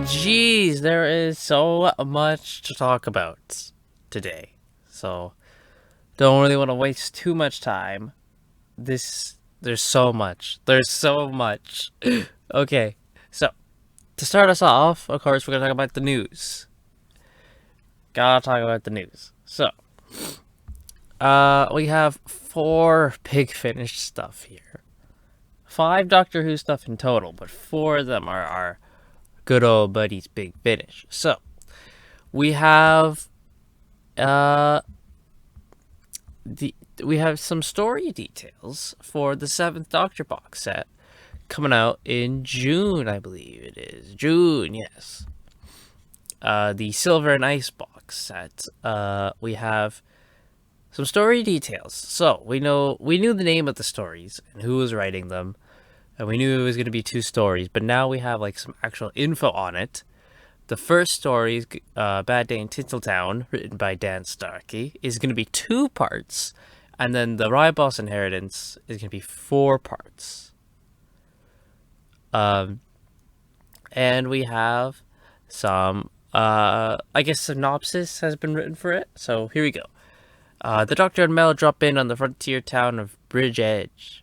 Jeez, there is so much to talk about today. So, don't really want to waste too much time. There's so much. There's so much. Okay, so to start us off, of course, we're gonna talk about the news. Gotta talk about the news. So, we have four Big Finish stuff here. Five Doctor Who stuff in total, but four of them are our good old buddies Big Finish. So, we have uh we have some story details for the Seventh Doctor box set coming out in June, I believe it is. June, yes. The Silver and Ice box set. We have some story details. So we knew the name of the stories and who was writing them, and we knew it was going to be two stories. But now we have like some actual info on it. The first story is Bad Day in Tinseltown, written by Dan Starkey, is going to be 2 parts, and then the Rybos Inheritance is going to be 4 parts. And we have some, I guess, synopsis has been written for it. So here we go. The Doctor and Mel drop in on the frontier town of Bright Edge,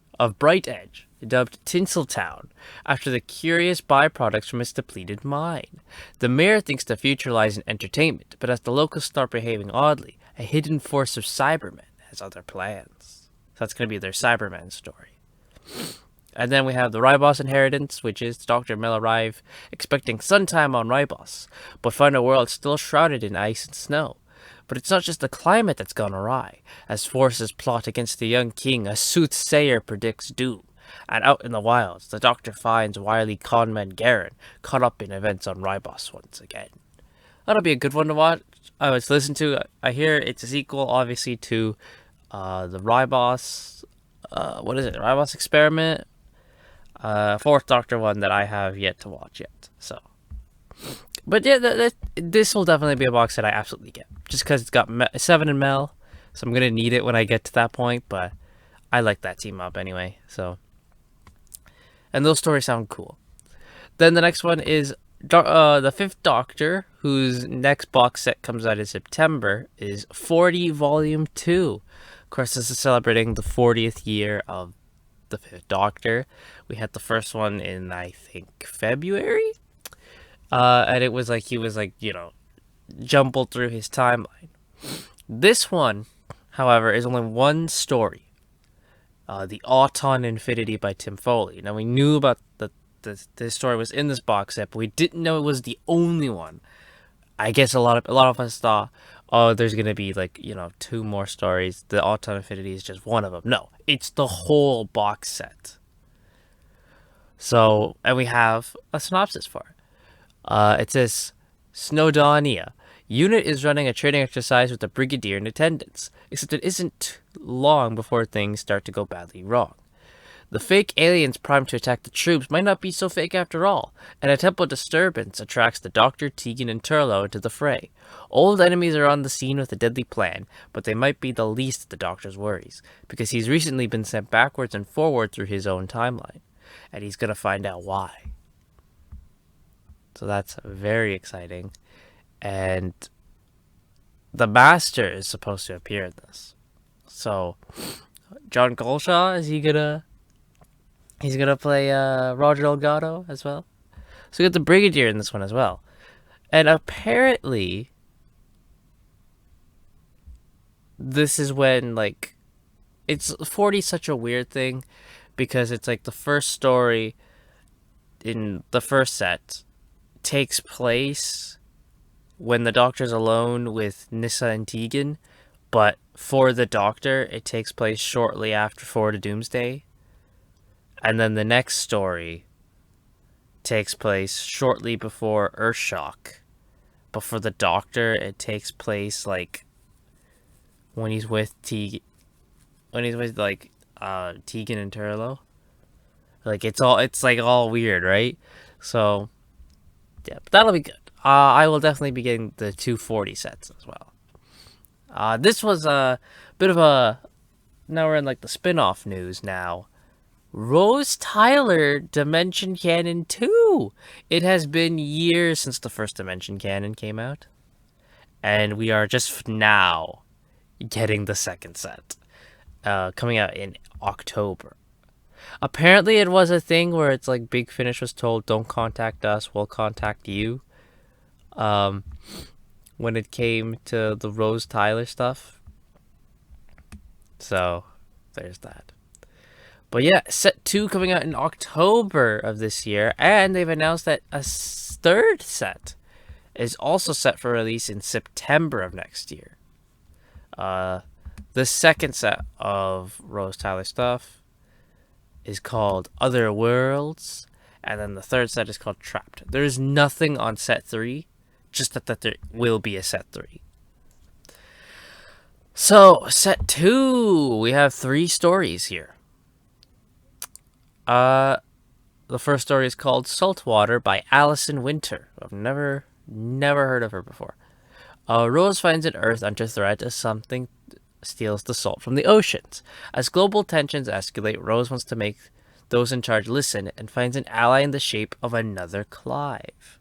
dubbed Tinseltown, after the curious byproducts from its depleted mine. The mayor thinks the future lies in entertainment, but as the locals start behaving oddly, a hidden force of Cybermen has other plans. So that's going to be their Cybermen story. And then we have the Rybos Inheritance, which is Dr. Mel arrive expecting suntime on Rybos, but find a world still shrouded in ice and snow. But it's not just the climate that's gone awry. As forces plot against the young king, a soothsayer predicts doom. And out in the wilds, the Doctor finds wily conman Garen caught up in events on Rybos once again. That'll be a good one to watch. I was listening to. I hear it's a sequel, obviously, to the Rybos. What is it? Rybos Experiment. Fourth Doctor one that I have yet to watch yet. So, but yeah, this will definitely be a box that I absolutely get, just because it's got Seven and Mel, so I'm gonna need it when I get to that point. But I like that team up anyway. So, and those stories sound cool. Then the next one is the Fifth Doctor, whose next box set comes out in September, is 40 Volume 2. Of course, this is celebrating the 40th year of the Fifth Doctor. We had the first one in, I think, February? And it was like, he was like, jumbled through his timeline. This one, however, is only one story. The Auton Infinity by Tim Foley. Now, we knew about this story was in this box set, but we didn't know it was the only one. I guess a lot of us thought, oh, there's gonna be 2 more stories. The Auton Infinity is just one of them. No, it's the whole box set. So, and we have a synopsis for it. It says, Snowdonia. Unit is running a training exercise with the Brigadier in attendance, except it isn't long before things start to go badly wrong. The fake aliens primed to attack the troops might not be so fake after all, and a temple disturbance attracts the Doctor, Tegan, and Turlough into the fray. Old enemies are on the scene with a deadly plan, but they might be the least of the Doctor's worries, because he's recently been sent backwards and forward through his own timeline, and he's gonna find out why. So that's very exciting, and the Master is supposed to appear in this. So, John Golshaw, He's gonna play Roger Delgado as well. So we got the Brigadier in this one as well. And apparently, this is when, it's 40 such a weird thing, because it's the first story in the first set takes place when the Doctor's alone with Nyssa and Tegan, but for the Doctor, it takes place shortly after Forward to Doomsday. And then the next story takes place shortly before Earthshock. But for the Doctor, it takes place when he's with Tegan and Turlough. Like it's like all weird, right? So yeah, but that'll be good. I will definitely be getting the 240 sets as well. This was a bit of a, now we're in like the spin-off news now. Rose Tyler Dimension Canon 2. It has been years since the first Dimension Canon came out, and we are just now getting the second set, coming out in October. Apparently, it was a thing where it's like Big Finish was told, "Don't contact us, we'll contact you." Um, when it came to the Rose Tyler stuff, so there's that. But yeah, set 2 coming out in October of this year, and they've announced that a third set is also set for release in September of next year. The second set of Rose Tyler stuff is called Other Worlds, and then the third set is called Trapped. There is nothing on set 3, just that there will be a set 3. So, set 2, we have 3 stories here. The first story is called Saltwater by Allison Winter. I've never heard of her before. Rose finds an Earth under threat as something steals the salt from the oceans. As global tensions escalate, Rose wants to make those in charge listen and finds an ally in the shape of another Clive.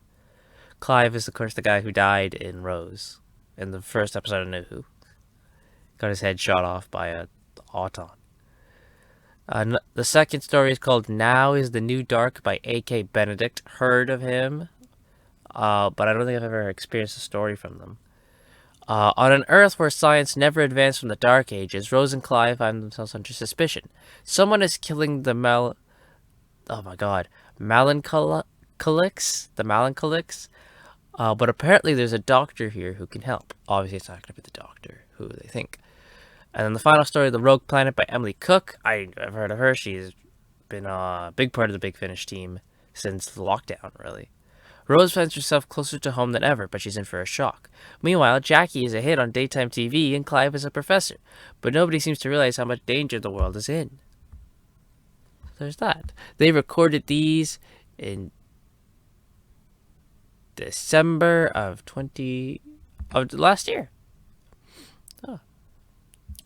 Clive is, of course, the guy who died in Rose in the first episode of New Who. Got his head shot off by a Auton. The second story is called Now is the New Dark by A.K. Benedict. Heard of him, but I don't think I've ever experienced a story from them. On an Earth where science never advanced from the Dark Ages, Rose and Clive find themselves under suspicion. Someone is killing the Melancholics? The Melancholics? But apparently there's a doctor here who can help. Obviously it's not going to be the doctor who they think. And then the final story, The Rogue Planet by Emily Cook. I've heard of her. She's been a big part of the Big Finish team since the lockdown, really. Rose finds herself closer to home than ever, but she's in for a shock. Meanwhile, Jackie is a hit on daytime TV and Clive is a professor, but nobody seems to realize how much danger the world is in. There's that. They recorded these in December of last year. Oh.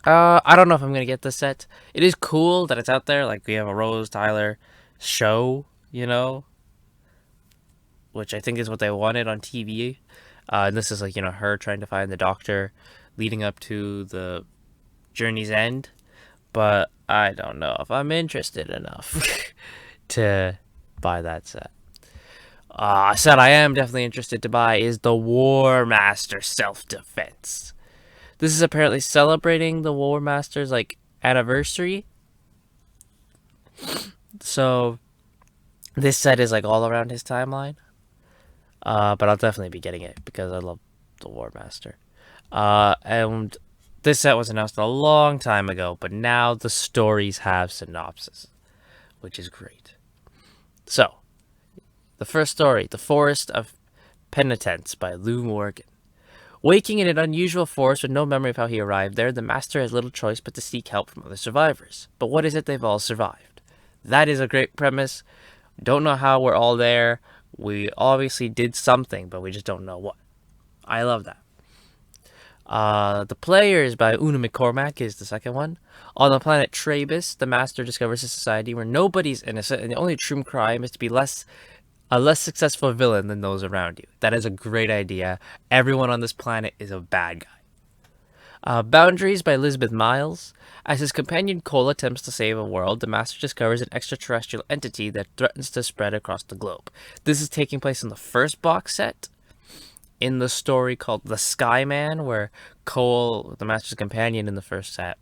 I don't know if I'm gonna get this set. It is cool that it's out there. Like, we have a Rose Tyler show, which I think is what they wanted on TV. And this is like, her trying to find the doctor leading up to the journey's end. But I don't know if I'm interested enough to buy that set. A set I am definitely interested to buy is the War Master Self-Defense. This is apparently celebrating the War Master's anniversary. So this set is all around his timeline. But I'll definitely be getting it because I love the War Master. And this set was announced a long time ago, but now the stories have synopsis, which is great. So, the first story, The Forest of Penitence by Lou Morgan. Waking in an unusual forest with no memory of how he arrived there, the Master has little choice but to seek help from other survivors. But what is it they've all survived? That is a great premise. Don't know how we're all there. We obviously did something, but we just don't know what. I love that. The Players by Una McCormack is the second one. On the planet Trabus, the Master discovers a society where nobody's innocent, and the only true crime is to be a less successful villain than those around you. That is a great idea. Everyone on this planet is a bad guy. Boundaries by Elizabeth Miles. As his companion Cole attempts to save a world, the Master discovers an extraterrestrial entity that threatens to spread across the globe. This is taking place in the first box set, in the story called The Skyman, where Cole, the Master's companion in the first set,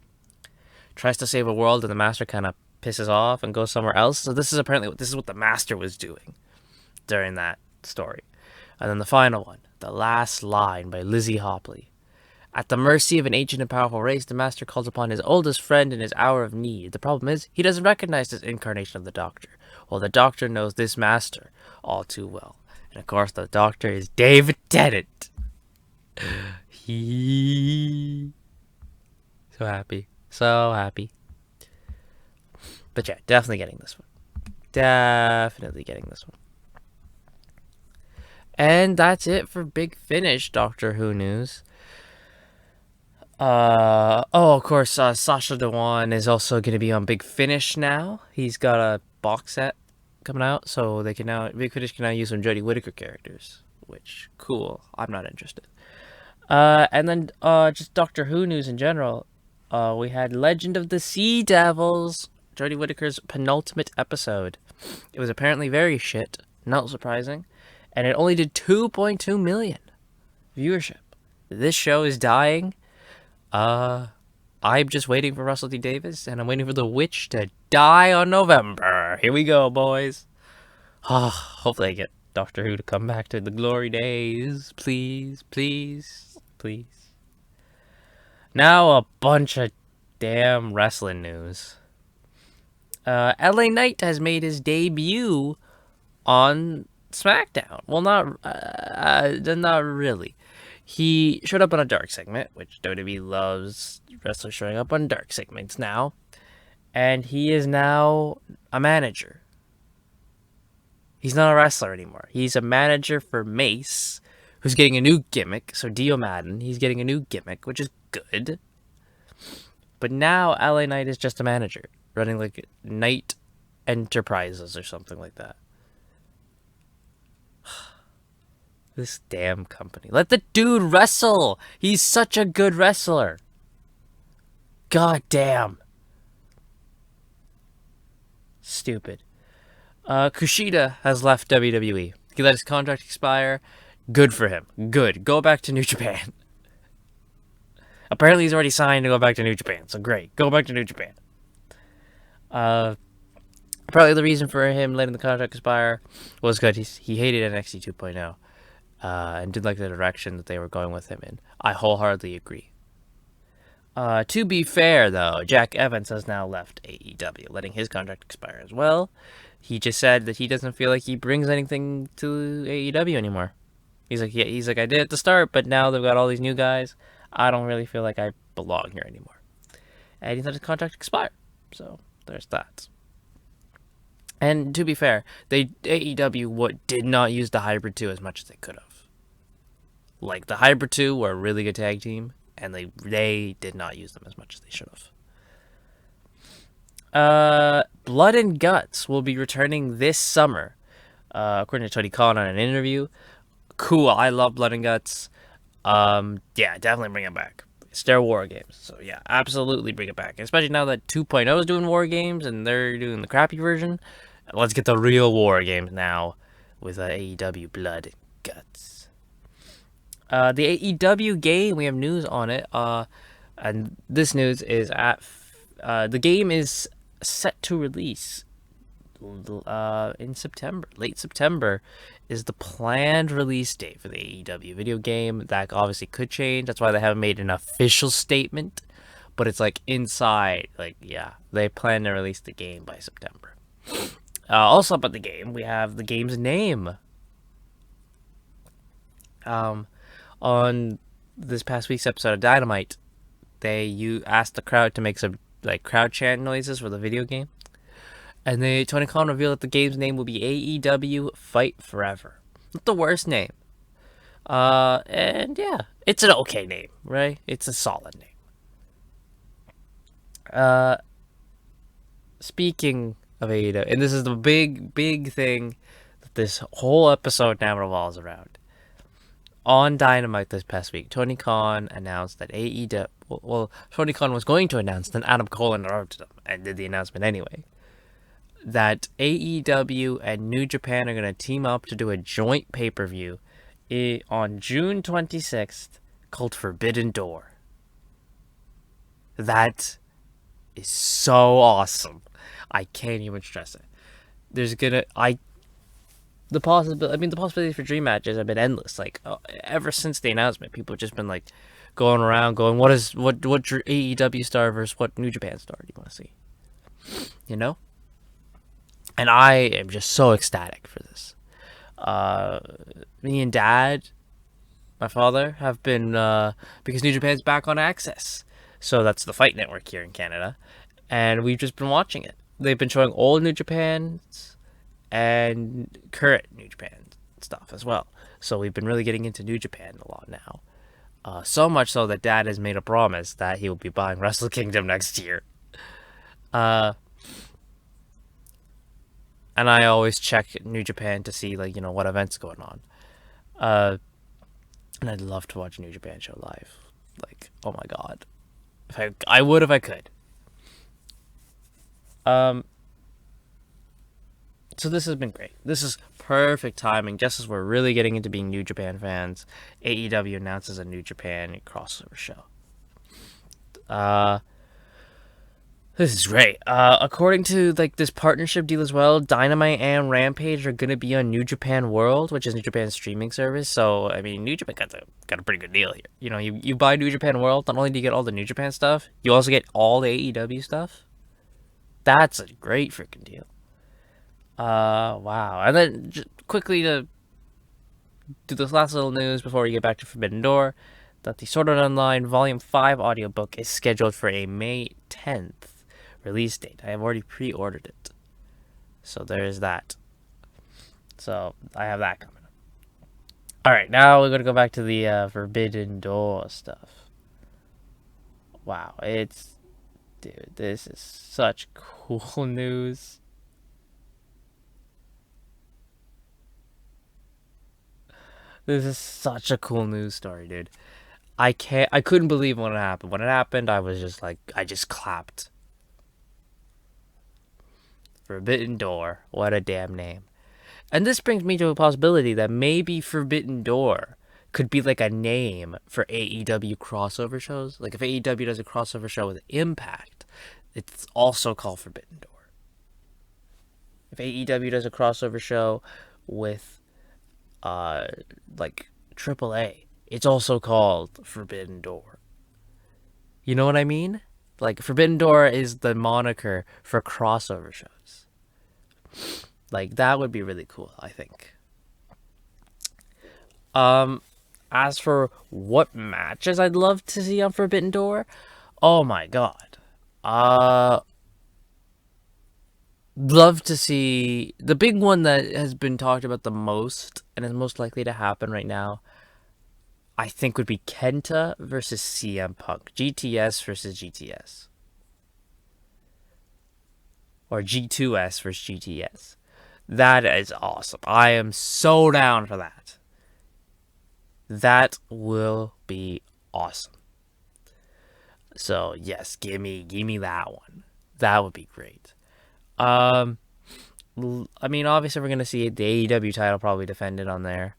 tries to save a world and the Master kind of pisses off and goes somewhere else. So this is what the Master was doing during that story. And then the final one, The Last Line by Lizzie Hopley. At the mercy of an ancient and powerful race, the Master calls upon his oldest friend in his hour of need. The problem is, he doesn't recognize this incarnation of the Doctor. Well, the Doctor knows this Master all too well. And of course, the Doctor is David Tennant. So happy. So happy. But yeah, definitely getting this one. Definitely getting this one. And that's it for Big Finish Doctor Who news. Of course, Sacha Dhawan is also going to be on Big Finish now. He's got a box set coming out, so Big Finish can now use some Jodie Whittaker characters, which, cool. I'm not interested. And then, just Doctor Who news in general. We had Legend of the Sea Devils, Jodie Whittaker's penultimate episode. It was apparently very shit, not surprising, and it only did 2.2 million viewership. This show is dying. I'm just waiting for Russell T Davies, and I'm waiting for The Witch to die on November. Here we go, boys. Hopefully I get Doctor Who to come back to the glory days. Please, please, please. Now a bunch of damn wrestling news. LA Knight has made his debut on SmackDown. Well, not really. He showed up on a dark segment, which WWE loves wrestlers showing up on dark segments now. And he is now a manager. He's not a wrestler anymore. He's a manager for Mace, who's getting a new gimmick. So Dio Madden, he's getting a new gimmick, which is good. But now LA Knight is just a manager, running like Knight Enterprises or something like that. This damn company. Let the dude wrestle. He's such a good wrestler. God damn. Stupid. Kushida has left WWE. He let his contract expire. Good for him. Good. Go back to New Japan. Apparently he's already signed to go back to New Japan. So great. Go back to New Japan. Probably the reason for him letting the contract expire was good. He hated NXT 2.0. And didn't like the direction that they were going with him in. I wholeheartedly agree. To be fair, though, Jack Evans has now left AEW, letting his contract expire as well. He just said that he doesn't feel like he brings anything to AEW anymore. He's like, I did at the start, but now they've got all these new guys. I don't really feel like I belong here anymore. And he let his contract expire. So there's that. And to be fair, AEW did not use the Hybrid 2 as much as they could have. Like, the Hybrid 2 were a really good tag team, and they did not use them as much as they should have. Blood and Guts will be returning this summer, according to Tony Khan on an interview. Cool, I love Blood and Guts. Yeah, definitely bring it back. It's their war games, so yeah, absolutely bring it back. Especially now that 2.0 is doing war games, and they're doing the crappy version. Let's get the real war games now with AEW Blood and Guts. The AEW game, we have news on it, and this news is the game is set to release in September. Late September is the planned release date for the AEW video game. That obviously could change. That's why they haven't made an official statement, but it's like inside, like, yeah, they plan to release the game by September. Also about the game, we have the game's name. On this past week's episode of Dynamite, you asked the crowd to make some like crowd chant noises for the video game, and Tony Khan revealed that the game's name will be AEW Fight Forever. Not the worst name. And yeah, it's an okay name, right? It's a solid name. Speaking of AEW, and this is the big thing that this whole episode now revolves around. On Dynamite this past week, Tony Khan announced that Tony Khan was going to announce, then Adam Cole interrupted him and did the announcement anyway, that AEW and New Japan are going to team up to do a joint pay-per-view on June 26th called Forbidden Door. That is so awesome. I can't even stress it. The possibilities for dream matches have been endless. Like, ever since the announcement, people have just been like going around going, what AEW star versus what New Japan star do you want to see? You know? And I am just so ecstatic for this. Me and Dad, my father, have been, because New Japan's back on Access. So that's the Fight Network here in Canada. And we've just been watching it. They've been showing old New Japan's and current New Japan stuff as well. So we've been really getting into New Japan a lot now. So much so that Dad has made a promise that he will be buying Wrestle Kingdom next year. And I always check New Japan to see, like, what events going on. And I'd love to watch a New Japan show live. Like, oh my god. I would if I could. So this has been great. This is perfect timing, just as we're really getting into being New Japan fans. AEW announces a New Japan crossover show. This is great. According to this partnership deal as well, Dynamite and Rampage are gonna be on New Japan World, which is New Japan's streaming service. So I mean, New Japan got a pretty good deal here. You buy New Japan World, not only do you get all the New Japan stuff, you also get all the AEW stuff. That's a great freaking deal. Wow. And then just quickly to do this last little news before we get back to Forbidden Door, that the Sword Art Online Volume 5 audiobook is scheduled for a May 10th release date. I have already pre-ordered it. So there is that. So I have that coming up. Alright, now we're going to go back to the Forbidden Door stuff. Wow, dude, this is such cool news. This is such a cool news story, dude. I couldn't believe when it happened. When it happened, I was just I just clapped. Forbidden Door. What a damn name. And this brings me to a possibility that maybe Forbidden Door could be like a name for AEW crossover shows. Like if AEW does a crossover show with Impact, it's also called Forbidden Door. If AEW does a crossover show with AAA, it's also called Forbidden Door. You know what I mean? Like Forbidden Door is the moniker for crossover shows. Like that would be really cool, I think. As for what matches I'd love to see on Forbidden Door, oh my god. Love to see the big one that has been talked about the most and is most likely to happen right now. I think would be Kenta versus CM Punk, GTS versus GTS, or G2S versus GTS. That is awesome. I am so down for that. That will be awesome. So yes, give me that one. That would be great. I mean, obviously we're gonna see the AEW title probably defended on there.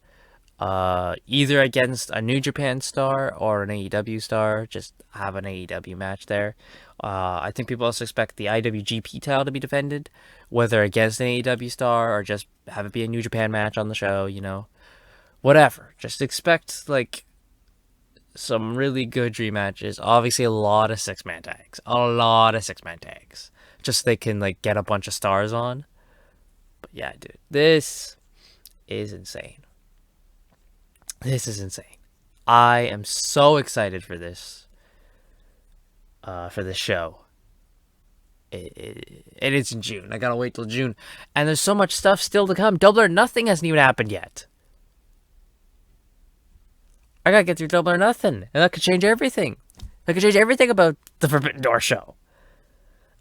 Either against a New Japan star or an AEW star. Just have an AEW match there. I think people also expect the IWGP title to be defended, whether against an AEW star or just have it be a New Japan match on the show. Whatever. Just expect some really good dream matches. Obviously, a lot of six-man tags. Just so they can get a bunch of stars on. But yeah, dude, this is insane. This is insane. I am so excited for this. For this show. And it's in June. I gotta wait till June. And there's so much stuff still to come. Double or Nothing hasn't even happened yet. I gotta get through Double or Nothing. And that could change everything. That could change everything about the Forbidden Door show.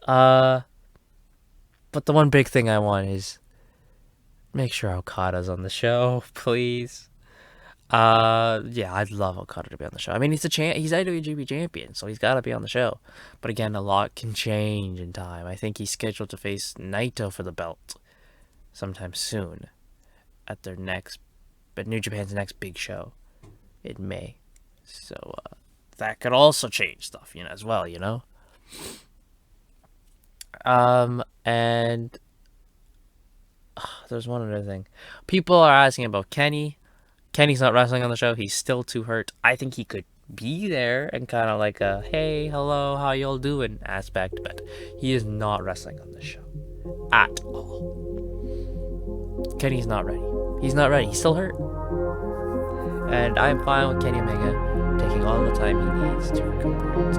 But the one big thing I want is make sure Okada's on the show, please. Yeah, I'd love Okada to be on the show. I mean, he's IWGP champion, so he's got to be on the show. But again, a lot can change in time. I think he's scheduled to face Naito for the belt sometime soon at New Japan's next big show in May. So that could also change stuff, as well, And there's one other thing. People are asking about Kenny. Kenny's not wrestling on the show. He's still too hurt. I think he could be there and kind of like a, hey, hello, how y'all doing aspect, but he is not wrestling on the show at all. Kenny's not ready. He's not ready. He's still hurt. And I'm fine with Kenny Omega taking all the time he needs to recuperate.